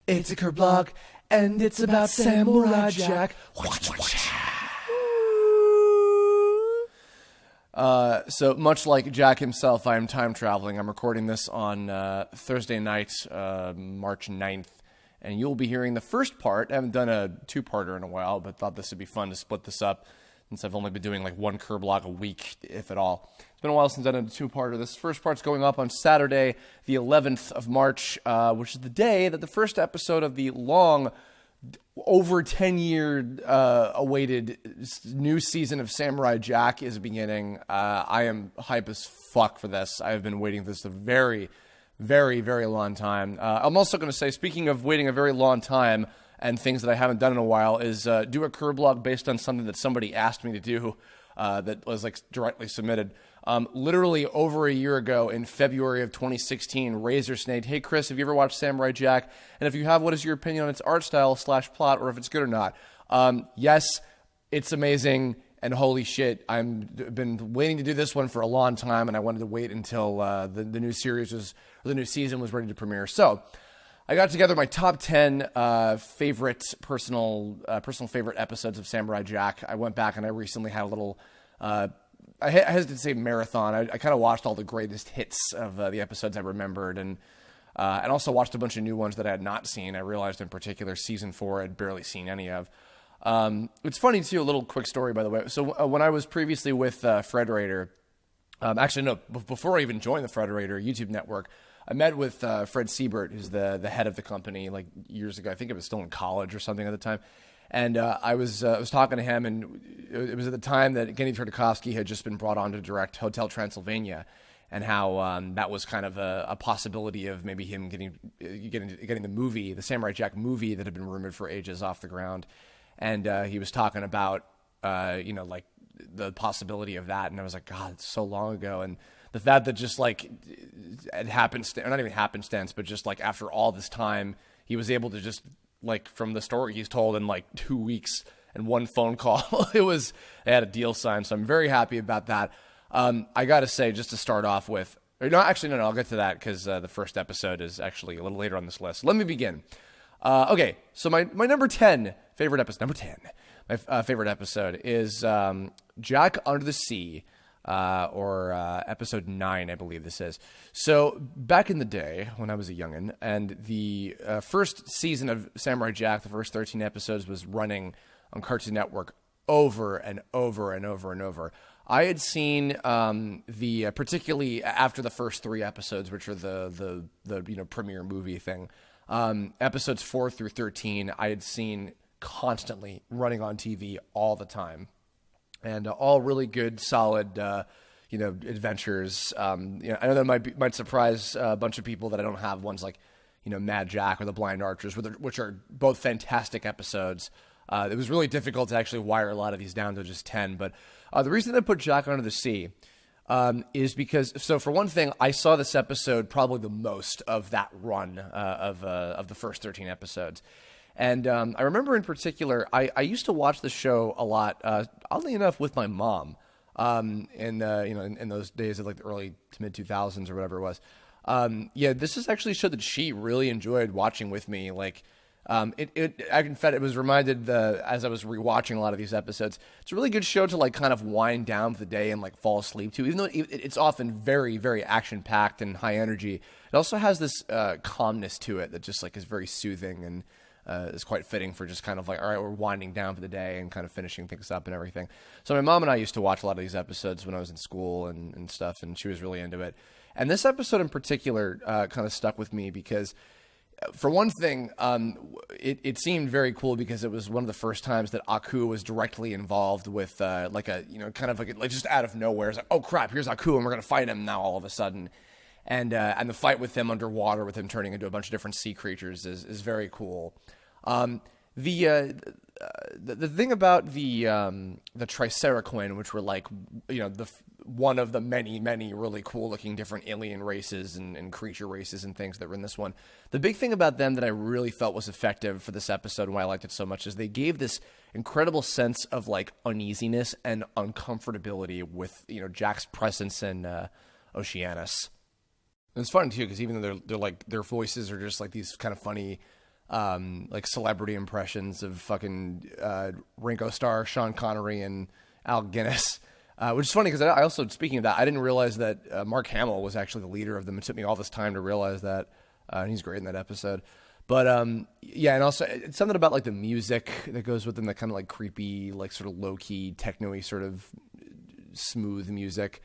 It's a Kerblog, and it's about Samurai Jack. So much like Jack himself, I am time traveling. I'm recording this on Thursday night, March 9th, and you'll be hearing the first part. I haven't done a two-parter in a while, but thought this would be fun to split this up since I've only been doing like one Kerblog a week, if at all. It's been a while since I've done a two-parter. This first part's going up on Saturday, the 11th of March, which is the day that the first episode of the long, over 10-year awaited new season of Samurai Jack is beginning. I am hype as fuck for this. I have been waiting for this a very, very, very long time. I'm also going to say, speaking of waiting a very long time and things that I haven't done in a while, is do a Kerblog based on something that somebody asked me to do that was like directly submitted. Literally over a year ago in February of 2016, Razor Snake, hey Chris, have you ever watched Samurai Jack? And if you have, what is your opinion on its art style / plot, or if it's good or not? Yes, it's amazing, and holy shit, I've been waiting to do this one for a long time, and I wanted to wait until the new series was, or the new season was ready to premiere. So I got together my top 10 favorite personal favorite episodes of Samurai Jack. I went back and I recently had a little I hesitate to say marathon. I kind of watched all the greatest hits of the episodes I remembered, and also watched a bunch of new ones that I had not seen. I realized in particular season 4 I'd barely seen any of. It's funny too, a little quick story by the way. So when I was previously with Frederator, before I even joined the Frederator YouTube network, I met with Fred Siebert, who's the head of the company, like years ago. I think I was still in college or something at the time. And I was talking to him, and it was at the time that Genndy Tartakovsky had just been brought on to direct Hotel Transylvania, and how that was kind of a possibility of maybe him getting the movie, the Samurai Jack movie that had been rumored for ages, off the ground. And he was talking about like the possibility of that, and I was like, God, it's so long ago. And the fact that just like it happenstance, or not even happenstance, but just like after all this time, he was able to just, like, from the story he's told in like 2 weeks and one phone call, they had a deal signed. So I'm very happy about that. I got to say, just to start off with, no, I'll get to that because the first episode is actually a little later on this list. Let me begin. Okay, so my number 10 favorite episode, my favorite episode is Jack Under the Sea. Or episode 9, I believe this is. So back in the day when I was a youngin', and the first season of Samurai Jack, the first 13 episodes, was running on Cartoon Network over and over and over and over. I had seen particularly after the first 3 episodes, which are the premiere movie thing, episodes 4 through 13, I had seen constantly running on TV all the time. And all really good, solid, adventures. I know that might surprise a bunch of people that I don't have ones like, Mad Jack or The Blind Archers, which are both fantastic episodes. It was really difficult to actually wire a lot of these down to just 10. But the reason I put Jack Under the Sea is because, so for one thing, I saw this episode probably the most of that run of the first 13 episodes. And I remember in particular, I used to watch the show a lot, oddly enough, with my mom, in those days of like the early to mid 2000s or whatever it was. This is actually a show that she really enjoyed watching with me. Like, in fact, it was reminded as I was rewatching a lot of these episodes. It's a really good show to like kind of wind down for the day and like fall asleep to, even though it's often very, very action packed and high energy. It also has this calmness to it that just like is very soothing and is quite fitting for just kind of like, all right, we're winding down for the day and kind of finishing things up and everything. So my mom and I used to watch a lot of these episodes when I was in school and stuff, and she was really into it. And this episode in particular kind of stuck with me because, for one thing, it seemed very cool because it was one of the first times that Aku was directly involved with like a, kind of like just out of nowhere. It's like, oh crap, here's Aku and we're going to fight him now all of a sudden. And the fight with him underwater, with him turning into a bunch of different sea creatures, is very cool. The thing about the Triceracoin, which were like, one of the many, many really cool looking different alien races and creature races and things that were in this one. The big thing about them that I really felt was effective for this episode and why I liked it so much is they gave this incredible sense of like uneasiness and uncomfortability with, Jack's presence in Oceanus. And it's fun too, because even though they're like, their voices are just like these kind of funny, like celebrity impressions of fucking Ringo Starr, Sean Connery, and Al Guinness. Which is funny because I also, speaking of that, I didn't realize that Mark Hamill was actually the leader of them. It took me all this time to realize that, and he's great in that episode. But yeah, and also it's something about like the music that goes with them, that kind of like creepy, like sort of low key, techno-y sort of smooth music.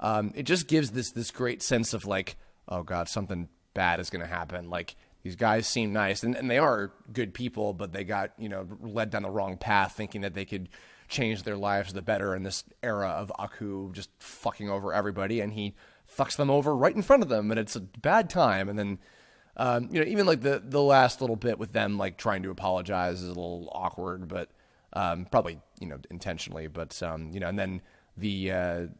It just gives this great sense of like, oh god, something bad is going to happen. Like these guys seem nice, and they are good people, but they got led down the wrong path, thinking that they could change their lives for the better in this era of Aku just fucking over everybody, and he fucks them over right in front of them, and it's a bad time. And then even like the last little bit with them like trying to apologize is a little awkward, but probably intentionally. But and then the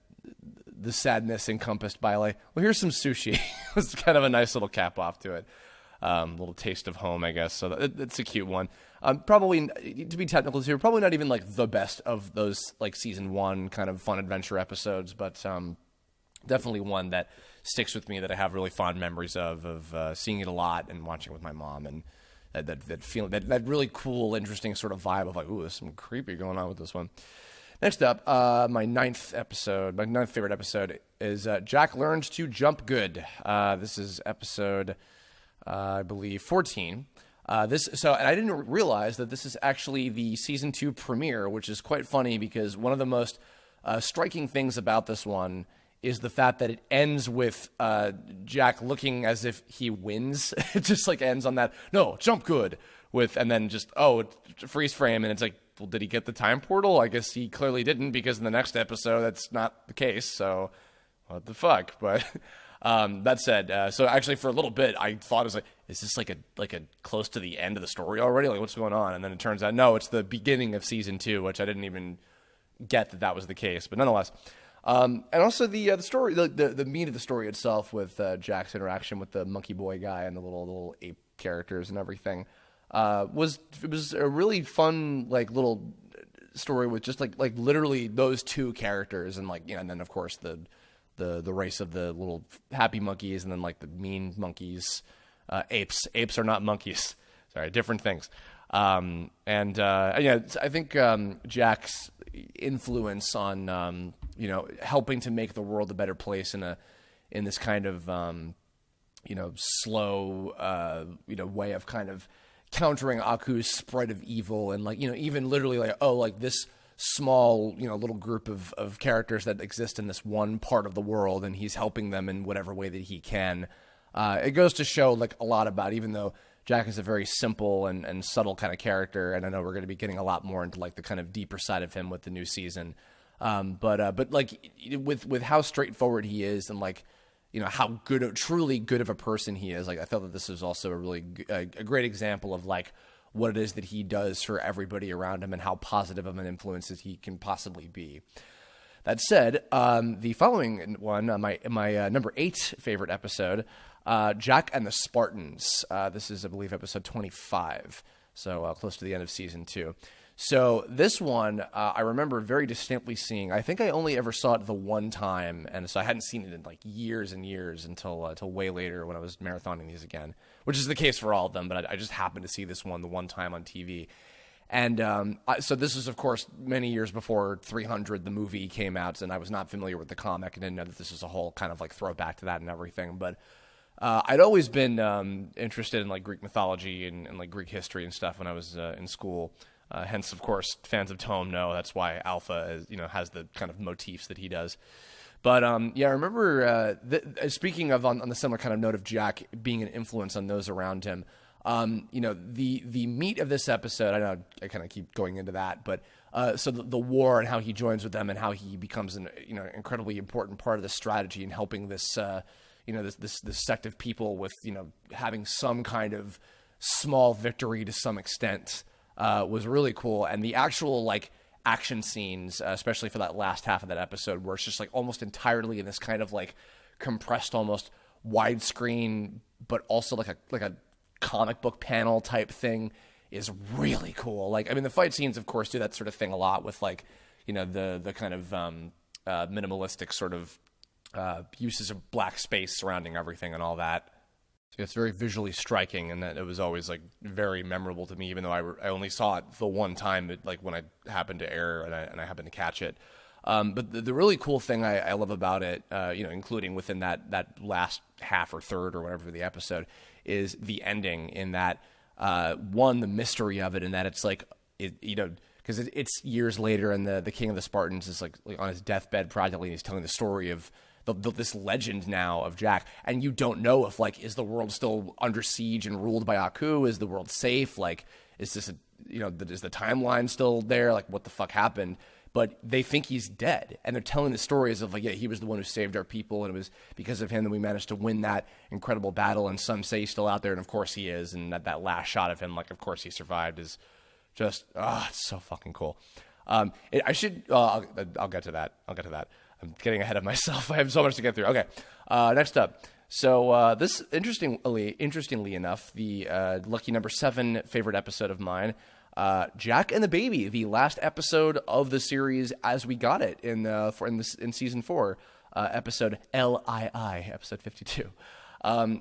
sadness encompassed by like, well, here's some sushi. It's kind of a nice little cap off to it. Little taste of home, I guess. So it's a cute one. Probably, to be technical here, probably not even like the best of those like season 1 kind of fun adventure episodes, but definitely one that sticks with me, that I have really fond memories of seeing it a lot and watching with my mom, and that feeling, that really cool, interesting sort of vibe of like, ooh, there's some creepy going on with this one. Next up, my ninth favorite episode is Jack Learns to Jump Good. This is episode, I believe, 14. And I didn't realize that this is actually the season 2 premiere, which is quite funny because one of the most striking things about this one is the fact that it ends with Jack looking as if he wins. It just like ends on that, no, jump good, and then just, freeze frame, and it's like, well, did he get the time portal? I guess he clearly didn't, because in the next episode that's not the case, so what the fuck? But that said, so actually for a little bit I thought it was like, is this like a close to the end of the story already? Like, what's going on? And then it turns out, no, it's the beginning of season 2, which I didn't even get that was the case, but nonetheless. And also the story, the meat of the story itself, with Jack's interaction with the monkey boy guy and the little ape characters and everything, was a really fun like little story with just like literally those two characters, and like and then of course the race of the little happy monkeys, and then like the mean monkeys, apes are not monkeys, sorry, different things. I think Jack's influence on helping to make the world a better place in this kind of slow way of kind of countering Aku's spread of evil, and like even literally like this small little group of characters that exist in this one part of the world, and he's helping them in whatever way that he can. It goes to show like a lot about, even though Jack is a very simple and subtle kind of character, and I know we're going to be getting a lot more into like the kind of deeper side of him with the new season. But like with how straightforward he is, and like how truly good of a person he is, like I felt that this is also a great example of like what it is that he does for everybody around him, and how positive of an influence that he can possibly be. That said, the following one, my number 8 favorite episode, Jack and the Spartans. This is, I believe, episode 25, so close to the end of season 2. So this one, I remember very distinctly seeing. I think I only ever saw it the one time, and so I hadn't seen it in like years and years until way later when I was marathoning these again, which is the case for all of them. But I just happened to see this one the one time on TV. And so this is, of course, many years before 300, the movie, came out, and I was not familiar with the comic and didn't know that this was a whole kind of like throwback to that and everything. But I'd always been interested in like Greek mythology and like Greek history and stuff when I was in school. Hence, of course, fans of Tome know that's why Alpha has the kind of motifs that he does. But I remember speaking of on the similar kind of note of Jack being an influence on those around him. The meat of this episode, I know I kind of keep going into that, but so the war and how he joins with them, and how he becomes an incredibly important part of the strategy in helping this this sect of people with having some kind of small victory to some extent, was really cool. And the actual like action scenes, especially for that last half of that episode, where it's just like almost entirely in this kind of like compressed, almost widescreen, but also like a comic book panel type thing, is really cool. Like, I mean, the fight scenes, of course, do that sort of thing a lot with like, the kind of minimalistic sort of uses of black space surrounding everything and all that. It's very visually striking, and that it was always like very memorable to me, even though I only saw it the one time, like when I happened to air and I happened to catch it. But the really cool thing I love about it, including within that last half or third or whatever of the episode, is the ending. In that, one, the mystery of it, in that it's like because it's years later, and the King of the Spartans is like on his deathbed practically, and he's telling the story of this legend now of Jack, and you don't know if like, is the world still under siege and ruled by Aku? Is the world safe? Like, is this is the timeline still there? Like, what the fuck happened? But they think he's dead, and they're telling the stories of like, yeah, he was the one who saved our people, and it was because of him that we managed to win that incredible battle. And some say he's still out there, and of course he is. And that last shot of him, like, of course he survived, is just it's so fucking cool. I'll get to that. I'm getting ahead of myself. I have so much to get through. Okay, next up. So this, interestingly enough, the lucky number 7 favorite episode of mine, Jack and the Baby, the last episode of the series as we got it in season 4, episode LII, episode 52.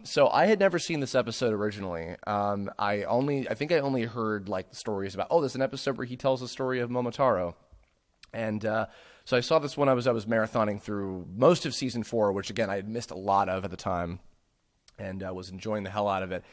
So I had never seen this episode originally. I think I only heard like the stories about, there's an episode where he tells the story of Momotaro. And so I saw this when I was marathoning through most of season 4, which again I had missed a lot of at the time, and was enjoying the hell out of it.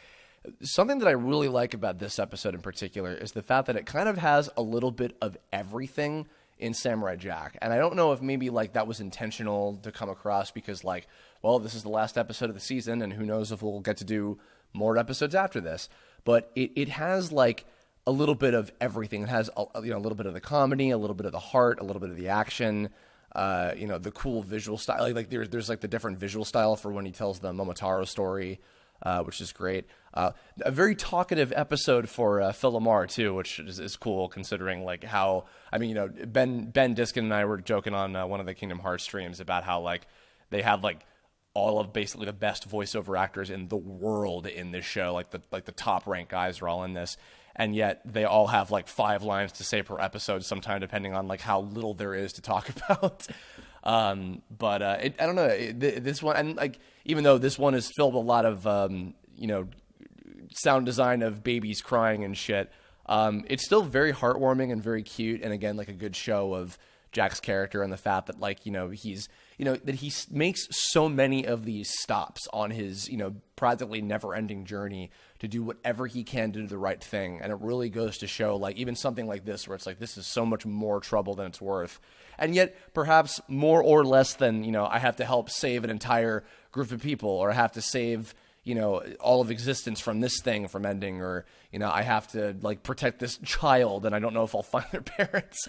Something that I really like about this episode in particular is the fact that it kind of has a little bit of everything in Samurai Jack. And I don't know if maybe like that was intentional to come across because like, well, this is the last episode of the season, and who knows if we'll get to do more episodes after this. But it has like a little bit of everything. It has a little bit of the comedy, a little bit of the heart, a little bit of the action, the cool visual style. Like there's like the different visual style for when he tells the Momotaro story, which is great. A very talkative episode for Phil LaMarr too, which is cool considering like how, Ben Diskin and I were joking on one of the Kingdom Hearts streams about how like they have like all of basically the best voiceover actors in the world in this show, like the top ranked guys are all in this. And yet they all have like 5 lines to say per episode, sometime depending on like how little there is to talk about. I don't know, this one, and like even though this one is filled with a lot of sound design of babies crying and shit, it's still very heartwarming and very cute. And again, like a good show of Jack's character and the fact that like he's that he makes so many of these stops on his practically never-ending journey to do whatever he can to do the right thing. And it really goes to show like even something like this where it's like this is so much more trouble than it's worth, and yet perhaps more or less than I have to help save an entire group of people, or I have to save all of existence from this thing from ending, or I have to like protect this child and I don't know if I'll find their parents.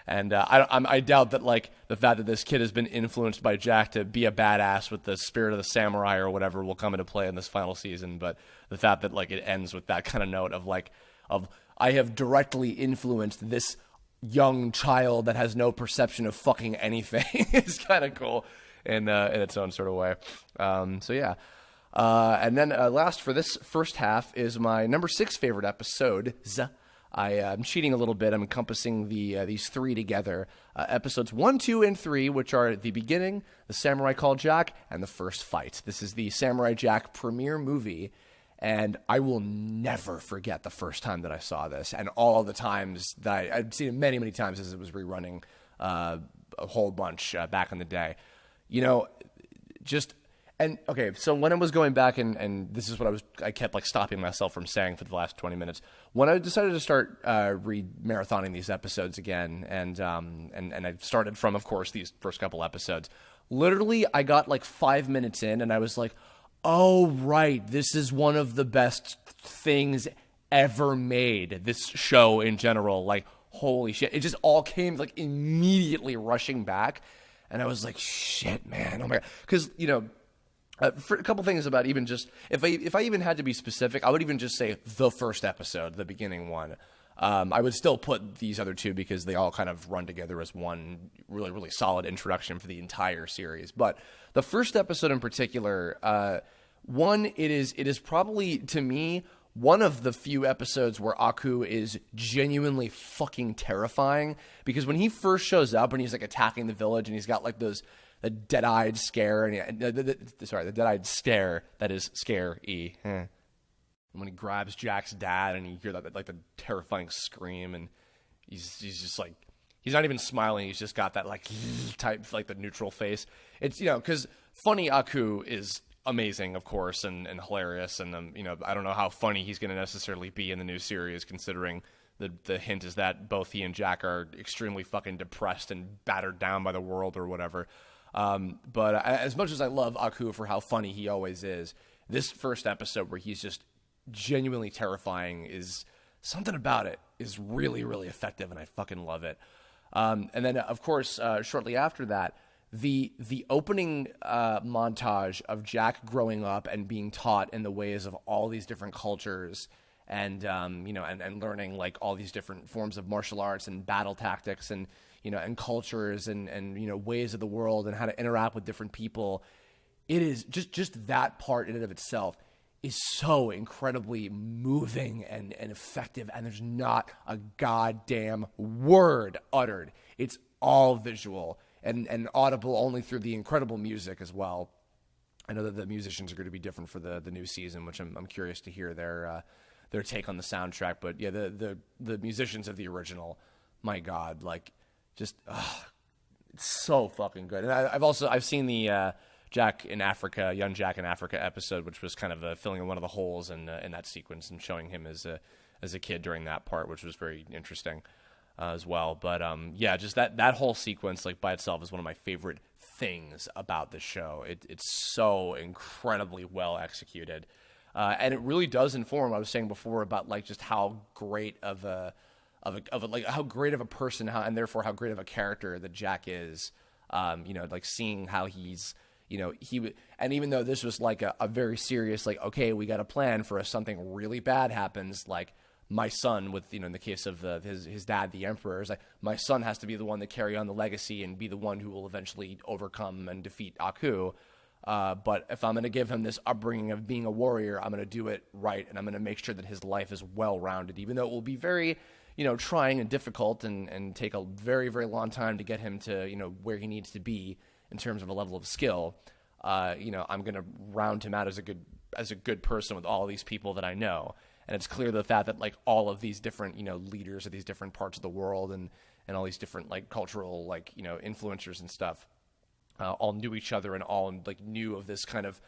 And I doubt that like the fact that this kid has been influenced by Jack to be a badass with the spirit of the samurai or whatever will come into play in this final season. But the fact that like it ends with that kind of note of I have directly influenced this young child that has no perception of fucking anything is kind of cool in its own sort of way. So yeah. And then last for this first half is my number 6 favorite episode. I'm cheating a little bit. I'm encompassing these 3 together. Episodes 1, 2, and 3, which are the beginning, the Samurai Called Jack, and the first fight. This is the Samurai Jack premiere movie, and I will never forget the first time that I saw this, and all the times that I'd seen it many, many times as it was rerunning a whole bunch back in the day. And okay, so when I was going back and this is what I kept like stopping myself from saying for the last 20 minutes. When I decided to start marathoning these episodes again, and I started from, of course, these first couple episodes. Literally, I got like 5 minutes in, and I was like, "Oh right, this is one of the best things ever made." This show in general, like holy shit, it just all came like immediately rushing back, and I was like, "Shit, man, oh my god," because for a couple things about even just if I even had to be specific, I would even just say the first episode, the beginning one. I would still put these other 2 because they all kind of run together as one really, really solid introduction for the entire series. But the first episode in particular, it is probably to me one of the few episodes where Aku is genuinely fucking terrifying, because when he first shows up and he's like attacking the village and he's got like those dead-eyed scare, and the dead-eyed stare that is scare-y. And when he grabs Jack's dad, and you hear that like the terrifying scream, and he's just like, he's not even smiling. He's just got that like type, like the neutral face. It's, because funny Aku is amazing, of course, and hilarious, and I don't know how funny he's going to necessarily be in the new series, considering the hint is that both he and Jack are extremely fucking depressed and battered down by the world or whatever. But as much as I love Aku for how funny he always is, this first episode where he's just genuinely terrifying, is something about it is really, really effective, and I fucking love it. And then, of course, shortly after that, the opening montage of Jack growing up and being taught in the ways of all these different cultures, and and learning like all these different forms of martial arts and battle tactics, and and cultures, and ways of the world, and how to interact with different people. It is just that part in and of itself is so incredibly moving and effective, and there's not a goddamn word uttered. It's all visual and audible only through the incredible music as well. I know that the musicians are going to be different for the new season, which I'm curious to hear their take on the soundtrack. But yeah, the musicians of the original, my God, like just it's so fucking good. And I've seen the Jack in Africa, Young Jack in Africa episode, which was kind of filling in one of the holes in that sequence and showing him as a kid during that part, which was very interesting as well. But yeah, just that whole sequence, like by itself, is one of my favorite things about the show. It's so incredibly well executed, and it really does inform what I was saying before about like just how great of a how great of a person, and therefore how great of a character that Jack is. Like seeing how he's. And even though this was like a very serious, like, okay, we got a plan for if something really bad happens, like my son with, in the case of his dad, the Emperor, is like, my son has to be the one to carry on the legacy and be the one who will eventually overcome and defeat Aku. But if I'm going to give him this upbringing of being a warrior, I'm going to do it right. And I'm going to make sure that his life is well-rounded, even though it will be very, trying and difficult and take a very, very long time to get him to, where he needs to be in terms of a level of skill. I'm going to round him out as a good person with all of these people that I know. And it's clear the fact that like all of these different, leaders of these different parts of the world and all these different like cultural, like, influencers and stuff, all knew each other and all like knew of this kind of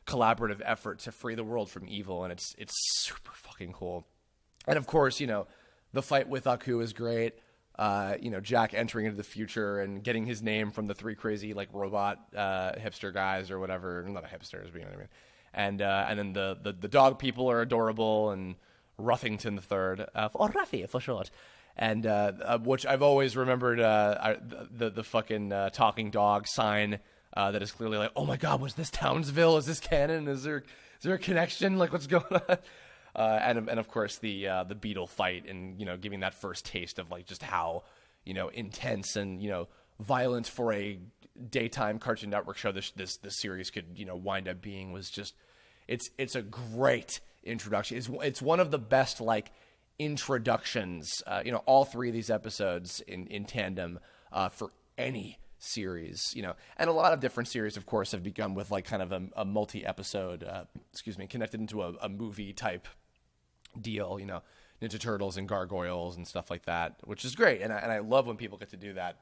collaborative effort to free the world from evil. And it's super fucking cool. And of course, the fight with Aku is great. Jack entering into the future and getting his name from the three crazy like robot hipster guys or whatever. Not a hipsters, but you know what I mean. And then the dog people are adorable, and Ruffington the Third, or Ruffy for short. And which I've always remembered the fucking talking dog sign that is clearly like, oh my God, was this Townsville? Is this canon? Is there a connection? Like, what's going on? And of course the beetle fight, and giving that first taste of like just how intense and violent for a daytime Cartoon Network show this series could wind up being, was just it's a great introduction. It's one of the best like introductions, all three of these episodes in tandem for any series, and a lot of different series of course have begun with like kind of a multi-episode connected into a movie type deal, Ninja Turtles and Gargoyles and stuff like that, which is great, and I love when people get to do that.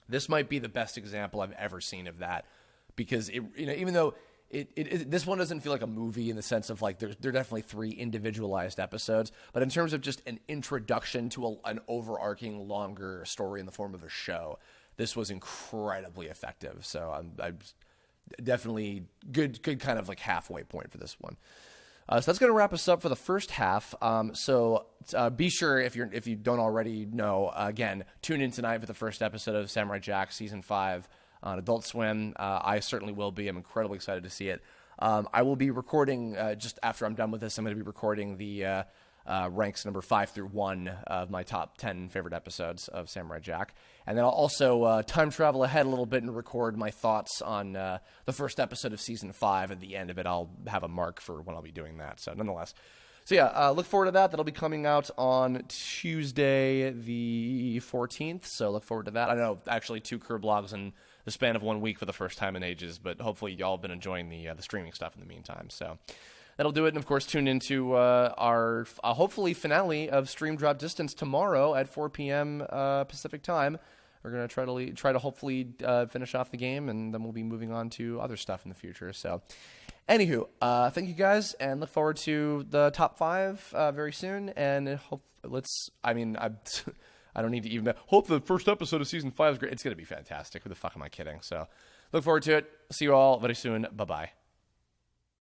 This might be the best example I've ever seen of that, because it even though this one doesn't feel like a movie in the sense of like there are definitely three individualized episodes, but in terms of just an introduction to an overarching longer story in the form of a show, this was incredibly effective. So I'm definitely good kind of like halfway point for this one. So that's going to wrap us up for the first half. So be sure, if you don't already know, again, tune in tonight for the first episode of Samurai Jack Season 5 on Adult Swim. I certainly will be. I'm incredibly excited to see it. I will be recording, just after I'm done with this, I'm going to be recording the ranks number 5 through 1 of my top 10 favorite episodes of Samurai Jack. And then I'll also time travel ahead a little bit and record my thoughts on the first episode of Season 5. At the end of it, I'll have a mark for when I'll be doing that. So nonetheless. So yeah, look forward to that. That'll be coming out on Tuesday the 14th. So look forward to that. I know actually 2 Curb Logs and the span of 1 week for the first time in ages, but hopefully y'all have been enjoying the streaming stuff in the meantime. So that'll do it. And of course, tune into our hopefully finale of Stream Drop Distance tomorrow at 4 p.m. Pacific time. We're gonna try to hopefully finish off the game, and then we'll be moving on to other stuff in the future. So, anywho, thank you guys, and look forward to the top 5 very soon. And I don't need to even hope the first episode of season 5 is great. It's gonna be fantastic. Who the fuck am I kidding? So, look forward to it. See you all very soon. Bye bye.